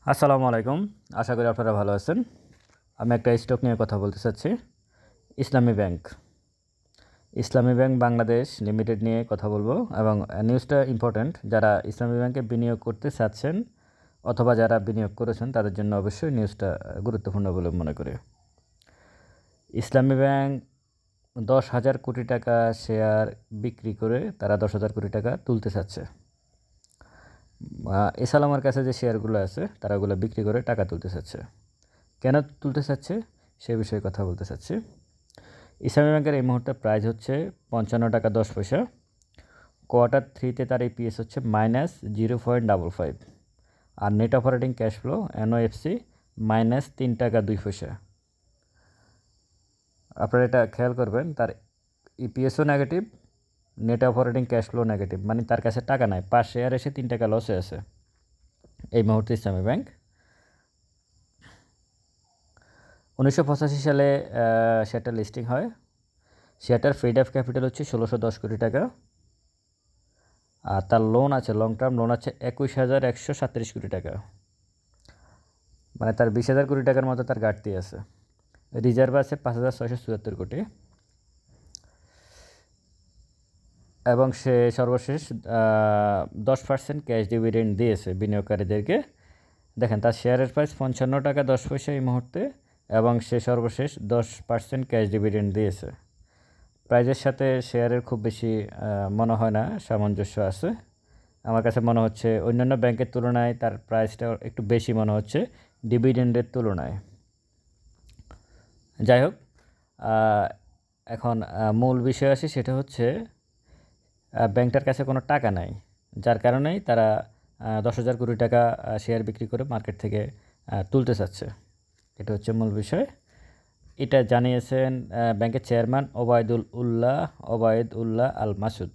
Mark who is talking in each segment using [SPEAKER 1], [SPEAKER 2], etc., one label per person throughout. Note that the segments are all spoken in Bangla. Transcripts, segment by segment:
[SPEAKER 1] আসসালামু আলাইকুম। আশা করি আপনারা ভালো আছেন। আমি একটা স্টক নিয়ে কথা বলতে চাচ্ছি। ইসলামী ব্যাংক। ইসলামী ব্যাংক বাংলাদেশ লিমিটেড নিয়ে কথা বলবো এবং নিউজটা ইম্পর্ট্যান্ট। যারা ইসলামী ব্যাংকে বিনিয়োগ করতে চাচ্ছেন অথবা যারা বিনিয়োগ করেছেন তাদের জন্য অবশ্যই নিউজটা গুরুত্বপূর্ণ বলে মনে করি। ইসলামী ব্যাংক 10,000 কোটি টাকা শেয়ার বিক্রি করে তারা 10,000 কোটি টাকা তুলতে চাচ্ছে। এছাড়া আমার কাছে যে শেয়ারগুলো আছে তারা ওগুলো বিক্রি করে টাকা তুলতে চাচ্ছে। কেন তুলতে চাচ্ছে সে বিষয়ে কথা বলতে চাচ্ছি। ইসলামী ব্যাংকের এই মুহূর্তে প্রাইস হচ্ছে 55 টাকা 10 পয়সা। কোয়ার্টার 3তে তার ইপিএস হচ্ছে -0.55 আর net operating cash flow NOFC -3 টাকা 2 পয়সা। আপনারা এটা খেয়াল করবেন, তার ইপিএসও negative, net operating cash flow negative, মানে তার কাছে টাকা নাই। পার শেয়ার এসে 3 টাকা লসে আছে এই মুহূর্তে ইসলামী ব্যাংক। 1985 সালে শেয়ারটা লিস্টিং হয়। শেয়ারটার ফ্রিড অফ ক্যাপিটাল হচ্ছে 1610 কোটি টাকা আর তার লোন আছে, লং টার্ম লোন আছে 21,137 কোটি টাকা, মানে তার 20,000 কোটি টাকার মতো তার ঘাটতি আছে। রিজার্ভ আছে 5,674 কোটি এবং সে সর্বশেষ 10% ক্যাশ ডিভিডেন্ড দিয়েছে বিনিয়োগকারীদেরকে। দেখেন তার শেয়ারের প্রাইস 55 টাকা 10 পয়সা এই মুহূর্তে এবং সে সর্বশেষ 10% ক্যাশ ডিভিডেন্ড দিয়েছে। প্রাইজের সাথে শেয়ারের খুব বেশি মনে হয় না সামঞ্জস্য আছে। আমার কাছে মনে হচ্ছে অন্যান্য ব্যাংকের তুলনায় তার প্রাইসটা একটু বেশি মনে হচ্ছে ডিভিডেন্ডের তুলনায়। যাই হোক, এখন মূল বিষয় আসি, সেটা হচ্ছে ব্যাংকটার কাছে কোনো টাকা নাই, যার কারণেই তারা 10,000 কোটি টাকা শেয়ার বিক্রি করে মার্কেট থেকে তুলতে চাচ্ছে। এটা হচ্ছে মূল বিষয়। এটা জানিয়েছেন ব্যাংকের চেয়ারম্যান ওবায়দ উল্লাহ আল মাসুদ।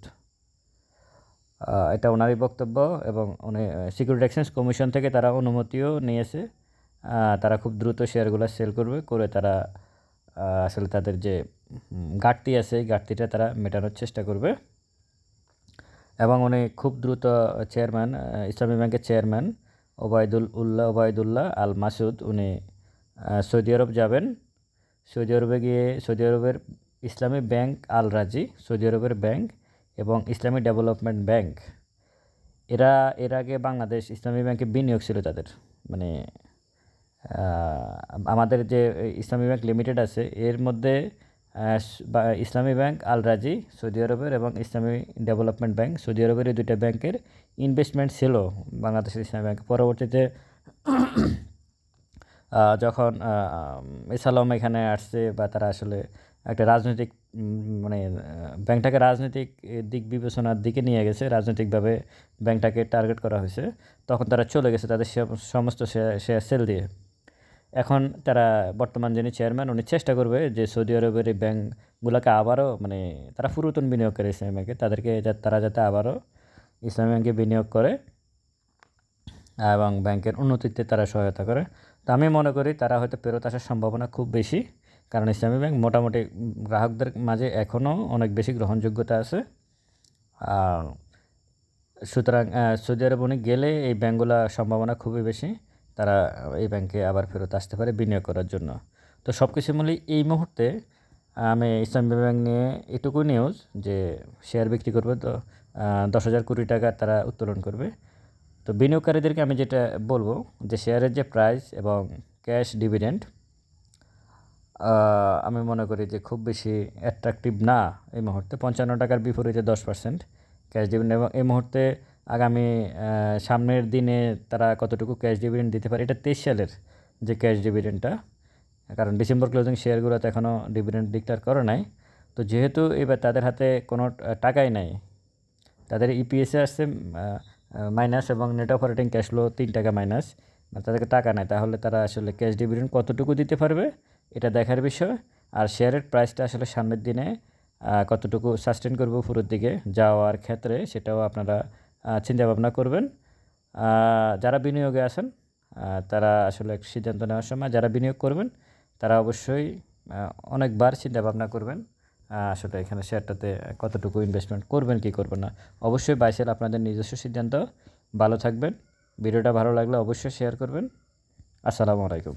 [SPEAKER 1] এটা ওনারই বক্তব্য এবং উনি সিকিউরিটি এক্সচেঞ্জ কমিশন থেকে তারা অনুমতিও নিয়েছে। তারা খুব দ্রুত শেয়ারগুলো সেল করবে, করে তারা আসলে তাদের যে ঘাটতি আছে এই ঘাটতিটা তারা মেটানোর চেষ্টা করবে। এবং উনি খুব দ্রুত চেয়ারম্যান, ইসলামী ব্যাংকের চেয়ারম্যান ওবায়দুল্লাহ আল মাসুদ, উনি সৌদি আরব যাবেন। সৌদি আরবে গিয়ে সৌদি আরবের ইসলামী ব্যাংক আল রাজি, সৌদি আরবের ব্যাংক এবং ইসলামী ডেভেলপমেন্ট ব্যাংক, এর আগে বাংলাদেশ ইসলামী ব্যাংকে বিনিয়োগ ছিল তাদের, মানে আমাদের যে ইসলামী ব্যাংক লিমিটেড আছে এর মধ্যে ইসলামী ব্যাংক আল রাজি সৌদি আরবের এবং ইসলামী ডেভেলপমেন্ট ব্যাংক সৌদি আরবের, এই দুইটা ব্যাংকের ইনভেস্টমেন্ট ছিল বাংলাদেশের ইসলামী ব্যাংক। পরবর্তীতে যখন ইসলাম এখানে আসছে বা তারা আসলে একটা রাজনৈতিক মানে ব্যাংকটাকে রাজনৈতিক দিক বিবেচনার দিকে নিয়ে গেছে, রাজনৈতিকভাবে ব্যাংকটাকে টার্গেট করা হয়েছে, তখন তারা চলে গেছে তাদের সমস্ত শেয়ার সেল দিয়ে। এখন তারা বর্তমান যিনি চেয়ারম্যান উনি চেষ্টা করবে যে সৌদি আরবের এই ব্যাংকগুলোকে আবারও, মানে তারা পুরাতন বিনিয়োগকারী ইসলামী ব্যাংকে, তাদেরকে তারা যাতে আবারও ইসলামী ব্যাংকে বিনিয়োগ করে এবং ব্যাংকের উন্নতিতে তারা সহায়তা করে। তো আমি মনে করি তারা হয়তো ফেরত আসার সম্ভাবনা খুব বেশি, কারণ ইসলামী ব্যাংক মোটামুটি গ্রাহকদের মাঝে এখনও অনেক বেশি গ্রহণযোগ্যতা আছে। সুতরাং সৌদি আরব উনি গেলে এই ব্যাংকগুলো সম্ভাবনা খুবই বেশি তারা এই ব্যাংকে আবার ফেরত আসতে পারে বিনিয়োগ করার জন্য। তো সব কিছু মিলে এই মুহূর্তে আমি ইসলামী ব্যাংক নিয়ে এটুকু নিউজ যে শেয়ার বিক্রি করবে, তো 10,000 কোটি টাকা তারা উত্তোলন করবে। তো বিনিয়োগকারীদেরকে আমি যেটা বলবো যে শেয়ারের যে প্রাইস এবং ক্যাশ ডিভিডেন্ড আমি মনে করি যে খুব বেশি অ্যাট্রাকটিভ না এই মুহূর্তে। 55 টাকার বিপরীতে 10% ক্যাশ ডিভিডেন্ড, এবং এই মুহূর্তে আগামী সামনের দিনে তারা কতটুকু ক্যাশ ডিভিডেন্ড দিতে পারে, এটা 23 সালের যে ক্যাশ ডিভিডেন্ডটা, কারণ ডিসেম্বর ক্লোজিং শেয়ারগুলোতে এখনও ডিভিডেন্ড ডিক্লেয়ার করে নাই। তো যেহেতু এবার তাদের হাতে কোনো টাকাই নাই, তাদের ইপিএসে আসছে মাইনাস এবং নেট অপারেটিং ক্যাশ ফ্লো 3 টাকা মাইনাস, তাদেরকে টাকা নেয়, তাহলে তারা আসলে ক্যাশ ডিভিডেন্ড কতটুকু দিতে পারবে এটা দেখার বিষয়। আর শেয়ারের প্রাইসটা আসলে সামনের দিনে কতটুকু সাস্টেন করবে উপরের দিকে যাওয়ার ক্ষেত্রে সেটাও আপনারা চিন্তাভাবনা করবেন। যারা বিনিয়োগে আছেন তারা আসলে সিদ্ধান্ত নেওয়ার সময় যারা বিনিয়োগ করবেন তারা অবশ্যই অনেকবার চিন্তাভাবনা করবেন আসলে এখানে শেয়ারটাতে কতটুকু ইনভেস্টমেন্ট করবেন কি করবেন না। অবশ্যই বাই সেল আপনাদের নিজস্ব সিদ্ধান্ত। ভালো থাকবেন, ভিডিওটা ভালো লাগলে অবশ্যই শেয়ার করবেন। আসসালামু আলাইকুম।